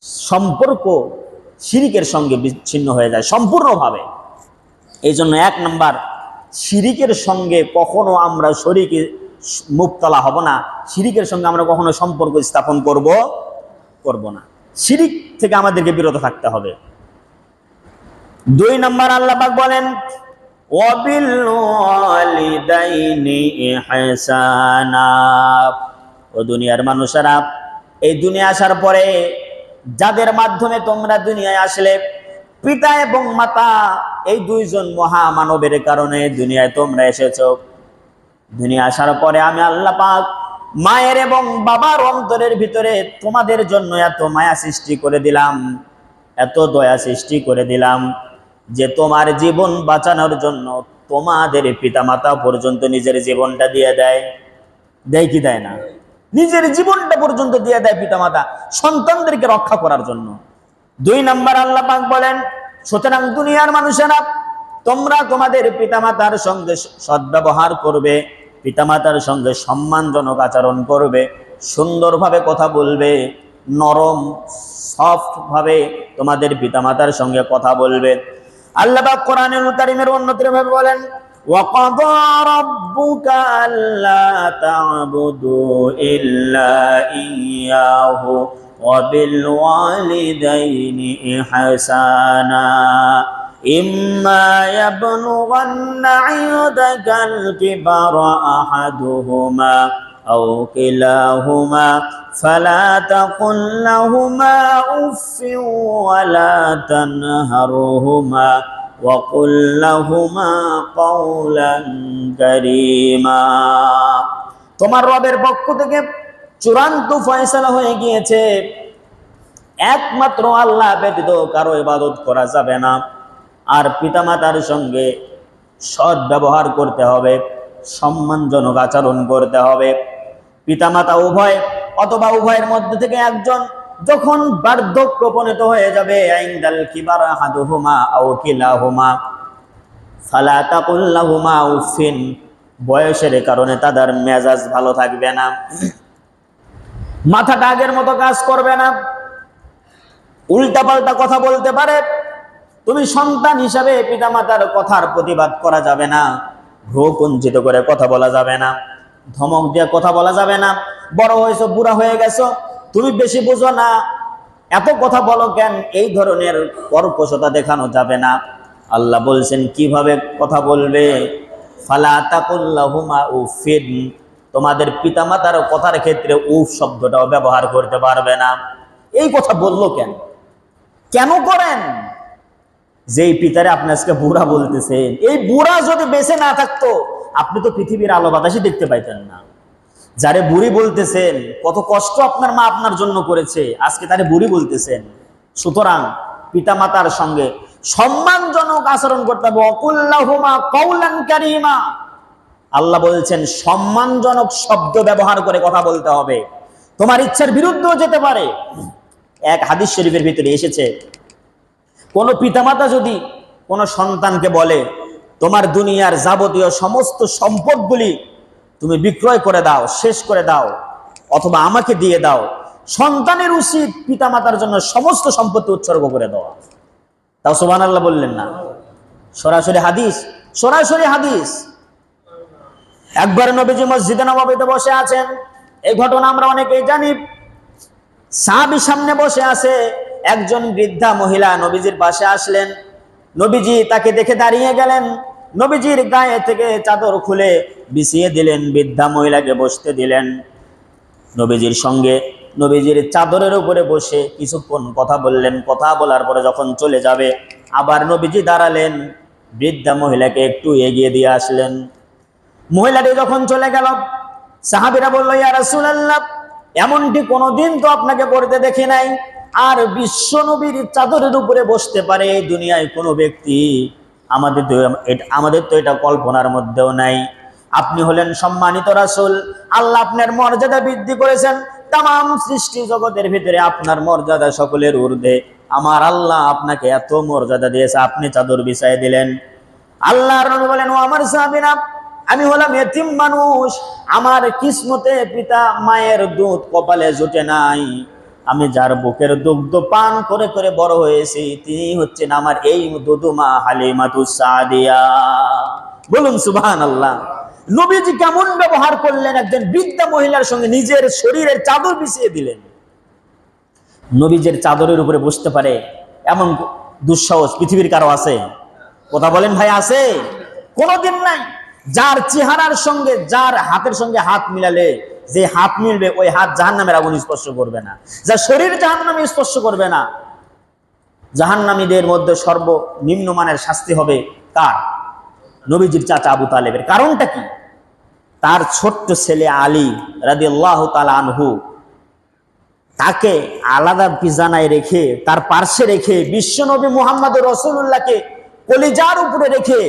সম্পর্ক শিরিকের সঙ্গে বিচ্ছিন্ন হয়ে যায় সম্পূর্ণভাবে। এই জন্য 1 নাম্বার, শিরিকের সঙ্গে কখনো আমরা শরীকে মুবতলা হব না, শিরিকের সঙ্গে আমরা কখনো সম্পর্ক স্থাপন করব না। শিরিক থেকে আমাদেরকে বিরত থাকতে হবে। 2 নাম্বার, আল্লাহ পাক বলেন ওয়াবিল ওয়ালিদাইনি ইহসানা। ও দুনিয়ার মানুষেরা, এই দুনিয়া আসার পরে যাদের মাধ্যমে তোমরা দুনিয়ায় আসলে, পিতা এবং মাতা, এই 2 জন মহামানবের কারণে দুনিয়ায় তোমরা এসেছো। দুনিয়া আসার পরে আমি আল্লাহ পাক মায়ের এবং বাবার অন্তরের ভিতরে তোমাদের জন্য এত মায়া সৃষ্টি করে দিলাম, এত দয়া সৃষ্টি করে দিলাম যে তোমার জীবন বাঁচানোর জন্য তোমাদের পিতামাতা পর্যন্ত নিজের জীবনটা দিয়ে দেয়। দেয় কি দেয় না? নিজের জীবনটা পর্যন্ত দিয়ে দেয় পিতামাতা সন্তানদেরকে রক্ষা করার জন্য। 2 নাম্বার, আল্লাহ পাক বলেন সুতরাং দুনিয়ার মানুষেরা, তোমরা তোমাদের পিতামাতার সঙ্গে সদ্ব্যবহার করবে, পিতামাতার সঙ্গে সম্মানজনক আচরণ করবে, সুন্দরভাবে কথা বলবে, নরম সফট ভাবে তোমাদের পিতামাতার সঙ্গে কথা বলবে। আল্লাহ পাক কোরআনুল কারীমের অন্যত্রভাবে বলেন ওয়াকাদা রাব্বুকা আল্লা তা'বুদু ইল্লা ইয়্যাহু ওয়া বিল ওয়ালিদাইনি ইহসানা ইম্মা ইয়াবলুগান্না 'ইনদাকাল কিবারা আহাদুহুমা আও কিলাহুমা ফালা তাকুল লাহুমা উফফিন ওয়া লা তানহারহুমা ওয়া কুল লাহুমা কাওলান কারীমা। তোমার রবের পক্ষ থেকে চূড়ান্ত ফয়সালা হয়ে গিয়েছে, একমাত্র আল্লাহ ব্যতীত কারো ইবাদত করা যাবে না, আর পিতামাতার সঙ্গে সৎ ব্যবহার করতে হবে, সম্মানজনক আচরণ করতে হবে। পিতামাতা উভয় অথবা উভয়ের মধ্যে থেকে একজন যখন বার্ধক্য উপনীত হয়ে যাবে, ইনদাল কিবার আহাদুহুমা আও কিলাহুমা ফালা তাকুল লাহুমা উফিন, বয়সের কারণে তাদের মেজাজ ভালো থাকবে না, মাথাটা আগের মতো কাজ করবে না, উল্টাপাল্টা কথা বলতে পারে। তুমি সন্তান হিসাবে পিতামাতার কথার প্রতিবাদ করা যাবে না, ভ্রু কুঞ্চিত করে কথা বলা যাবে না, ধমক দিয়ে কথা বলা যাবে না। বড় হয়েছো, বুড়া হয়ে গেছো, তুমি বেশি বুঝো না, এত কথা বলো কেন, এই ধরনের কর্কশতা দেখানো যাবে না। আল্লাহ বলছেন কিভাবে কথা বলবে, ফালা তাকুল লাহুমা উফিন, তোমাদের পিতামাতার কথার ক্ষেত্রে উফ শব্দটাও ব্যবহার করতে পারবে না। এই কথা বললো কেন, কেন করেন? যেই পিতারে আপনি আজকে বুড়া বলতেছেন, এই বুড়া যদি বেঁচে না থাকতো আপনি তো পৃথিবীর আলো বাতাসই দেখতে পাইতেন না। যারে বুড়ি বলতেছেন, কত কষ্ট আপনার মা আপনার জন্য করেছে, আজকে তারে বুড়ি বলতেছেন। সুতরাং পিতামাতার সঙ্গে সম্মানজনক আচরণ করতে হবে। ওয়াকুল্লাহুমা কাওলান কারীমা, আল্লাহ বলছেন সম্মানজনক শব্দ ব্যবহার করে কথা বলতে হবে, তোমার ইচ্ছার বিরুদ্ধেও যেতে পারে। এক হাদিস শরীফের ভিতরে এসেছে, কোন পিতামাতা যদি কোন সন্তানকে বলে তোমার দুনিয়ার যাবতীয় সমস্ত সম্পদগুলি তুমি বিক্রয় করে দাও, শেষ করে দাও, অথবা আমাকে দিয়ে দাও, সন্তানের উচিত পিতামাতার জন্য সমস্ত সম্পত্তি উৎসর্গ করে দেওয়া। তাও সুবহানাল্লাহ বললেন না? সরাসরি হাদিস, সরাসরি হাদিস। একবার নবীজি মসজিদে নববীতে বসে আছেন, এই ঘটনা আমরা অনেকেই জানি। সাহাবী সামনে বসে আছে, একজন বৃদ্ধা মহিলা নবীজির পাশে আসলেন, নবীজি তাকে দেখে দাঁড়িয়ে গেলেন, নবীজির গায়ে থেকে চাদর খুলে বিছিয়ে দিলেন, বৃদ্ধা মহিলাকে বসতে দিলেন। নবীজির সঙ্গে নবীজির চাদরের উপরে বসে কিছুক্ষণ কথা বললেন, কথা বলার পরে যখন চলে যাবে আবার নবীজি দাঁড়ালেন, বৃদ্ধা মহিলাকে একটু এগিয়ে দিয়ে আসলেন। মহিলাটি যখন চলে গেল, সাহাবীরা বলল ইয়া রাসূলুল্লাহ, এমনটি কোনোদিন তো আপনাকে করতে দেখি নাই, আর বিশ্ব নবীর চাদরের উপরে বসতে পারে এই দুনিয়ায় কোনো ব্যক্তি, আমাদের তো এটা কল্পনার মধ্যেও নাই। আপনি হলেন সম্মানিত রাসূল, আল্লাহ আপনার মর্যাদা বৃদ্ধি করেছেন, তামাম সৃষ্টি জগতের ভিতরে আপনার মর্যাদা সকলের ঊর্ধ্বে, আমার আল্লাহ আপনাকে এত মর্যাদা দিয়েছে, আপনি চাদর বিছায় দিলেন। আল্লাহর নবী বলেন, ও আমার সাহাবীরা, আমি হলাম এতিম মানুষ, আমার কিসমতে পিতা মায়ের দুধ কপালে জুটে নাই, আমি যার বুকের দুগ্ধ পান করে করে বড় হয়েছি তিনি হচ্ছেন আমার এই দুদুমা হালিমাতুস সাদিয়া। বলুন সুবহানাল্লাহ। নবীজি কেমন ব্যবহার করলেন, একজন বৃদ্ধা মহিলার সঙ্গে নিজের শরীরের চাদর বিছিয়ে দিলেন। নবীজের চাদরের উপরে বসতে পারে এমন দুঃসাহস পৃথিবীর কারো আছে? কথা বলেন ভাই, আছে? কোনোদিন নাই। যার চেহারার সঙ্গে, যার হাতের সঙ্গে হাত মিলালে যে হাত মিলবে ওই হাত জাহান্নামের আগুন স্পর্শ করবে না, যার শরীর জাহান্নামে স্পর্শ করবে না। জাহান্নামীদের মধ্যে সর্বনিম্ন মানের শাস্তি হবে কার? নবীজির চাচা আবু তালেবের। কারণটা কি? তার ছোট্ট ছেলে আলী রাদিয়াল্লাহু তাআলা আনহু, তাকে আলাদা বিছানায় রেখে, তার পার্শ্বে রেখে বিশ্বনবী মুহাম্মদ রাসূলুল্লাহকে কলিজার উপরে রেখে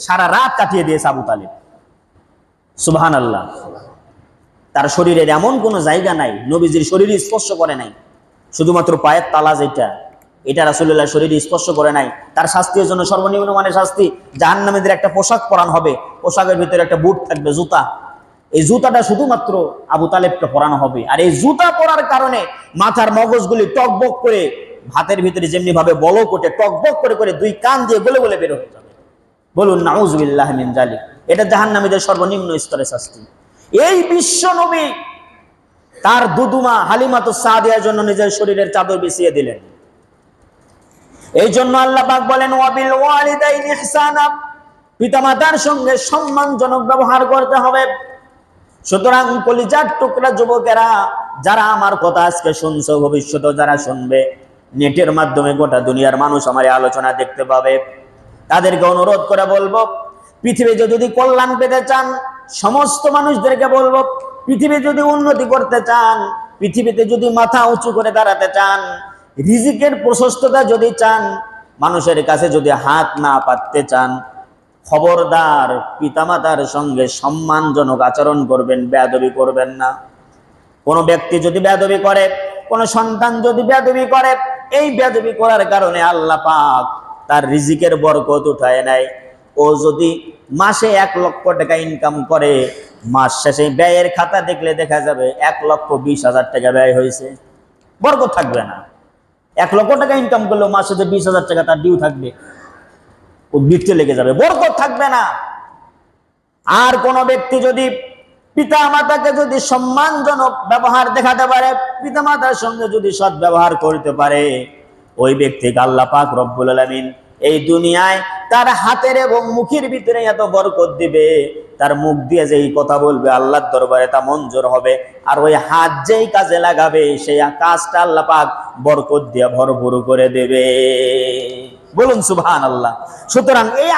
সারা রাত কাটিয়ে দিয়েছে আবু তালেব। সুবহানাল্লাহ। তার শরীরের এমন কোনো জায়গা নাই নবীজির শরীরে স্পর্শ করে নাই, শুধুমাত্র পায়ের তালা এটা রাসূলুল্লাহ শরীরে স্পর্শ করে নাই। তার শাস্তির জন্য সর্বনিম্ন মানের শাস্তি, জাহান্নামীদের একটা পোশাক পরানো হবে, পোশাকের ভিতরে একটা বুট থাকবে, জুতা। এই জুতাটা শুধুমাত্র আবু তালেবকে পরানো হবে। আর এই জুতা পরার কারণে মাথার মগজগুলি টকবক করে, ভাতের ভিতরে যেমনি ভাবে বলক ওঠে, টকবক করে করে দুই কান দিয়ে গলে গলে বের হয়ে যাবে। বলুন নাউযুবিল্লাহ মিন যালিক। এটা জাহান্নামীদের সর্বনিম্ন স্তরের শাস্তি। এই বিশ্ব নবী তার দুদুমা হালিমাতুস সাদিয়ার জন্য নিজের শরীরের চাদর বিছিয়ে দিলেন। এই জন্য আল্লাহ পাক বলেন ওয়াবিল ওয়ালিদাইনি ইহসানা, পিতামাতার সঙ্গে সম্মানজনক ব্যবহার করতে হবে। সুতরাং কলিজার টুকরা যুবকেরা, যারা আমার কথা আজকে শুনছো, ভবিষ্যতে যারা শুনবে, নেটের মাধ্যমে গোটা দুনিয়ার মানুষ আমার এই আলোচনা দেখতে পাবে, তাদেরকে অনুরোধ করে বলবো, পৃথিবীতে যদি কল্যাণ পেতে চান, সমস্ত মানুষদেরকে বলবো, পৃথিবী যদি উন্নতি করতে চান, পৃথিবীতে যদি মাথা উঁচু করে দাঁড়াতে চান, রিজিকের প্রশস্ততা যদি চান, মানুষের কাছে যদি হাত না পাততে চান, খবরদার পিতামাতার সঙ্গে সম্মানজনক আচরণ করবেন, বেয়াদবি করবেন না। কোনো ব্যক্তি যদি বেয়াদবি করে, কোনো সন্তান যদি বেয়াদবি করে, এই বেয়াদবি করার কারণে আল্লাহ পাক তার রিজিকের বরকত উঠায় নেয়। ও যদি মাসে 1 লক্ষ টাকা ইনকাম করে, মাস শেষে ব্যয়ের খাতা দেখলে দেখা যাবে 1,20,000 টাকা ব্যয় হয়েছে, বরকত থাকবে না। 1 লক্ষ টাকা ইনকাম করলেও মাসে যে 20,000 টাকা তার ডিউ থাকবে, ও বিটতে লেগে যাবে, বরকত থাকবে না। আর কোন ব্যক্তি যদি পিতা মাতাকে যদি সম্মানজনক ব্যবহার দেখাতে পারে, পিতা মাতার সঙ্গে যদি সৎ ব্যবহার করতে পারে, ওই ব্যক্তিকে আল্লাহ পাক রব্বুল আলামিন এই দুনিয়ায় তার হাতের এবং মুখের ভিতরে এত বরকত দিবে, তার মুখ দিয়ে যেই কথা বলবে আল্লাহর দরবারে তা মঞ্জুর হবে। আর ওই হাত যেই কাজে লাগাবে সেই কাজটা আল্লাহ পাক বরকত দিয়ে ভরপুর করে দেবে। বলুন সুবহানাল্লাহ। সুতরাং এই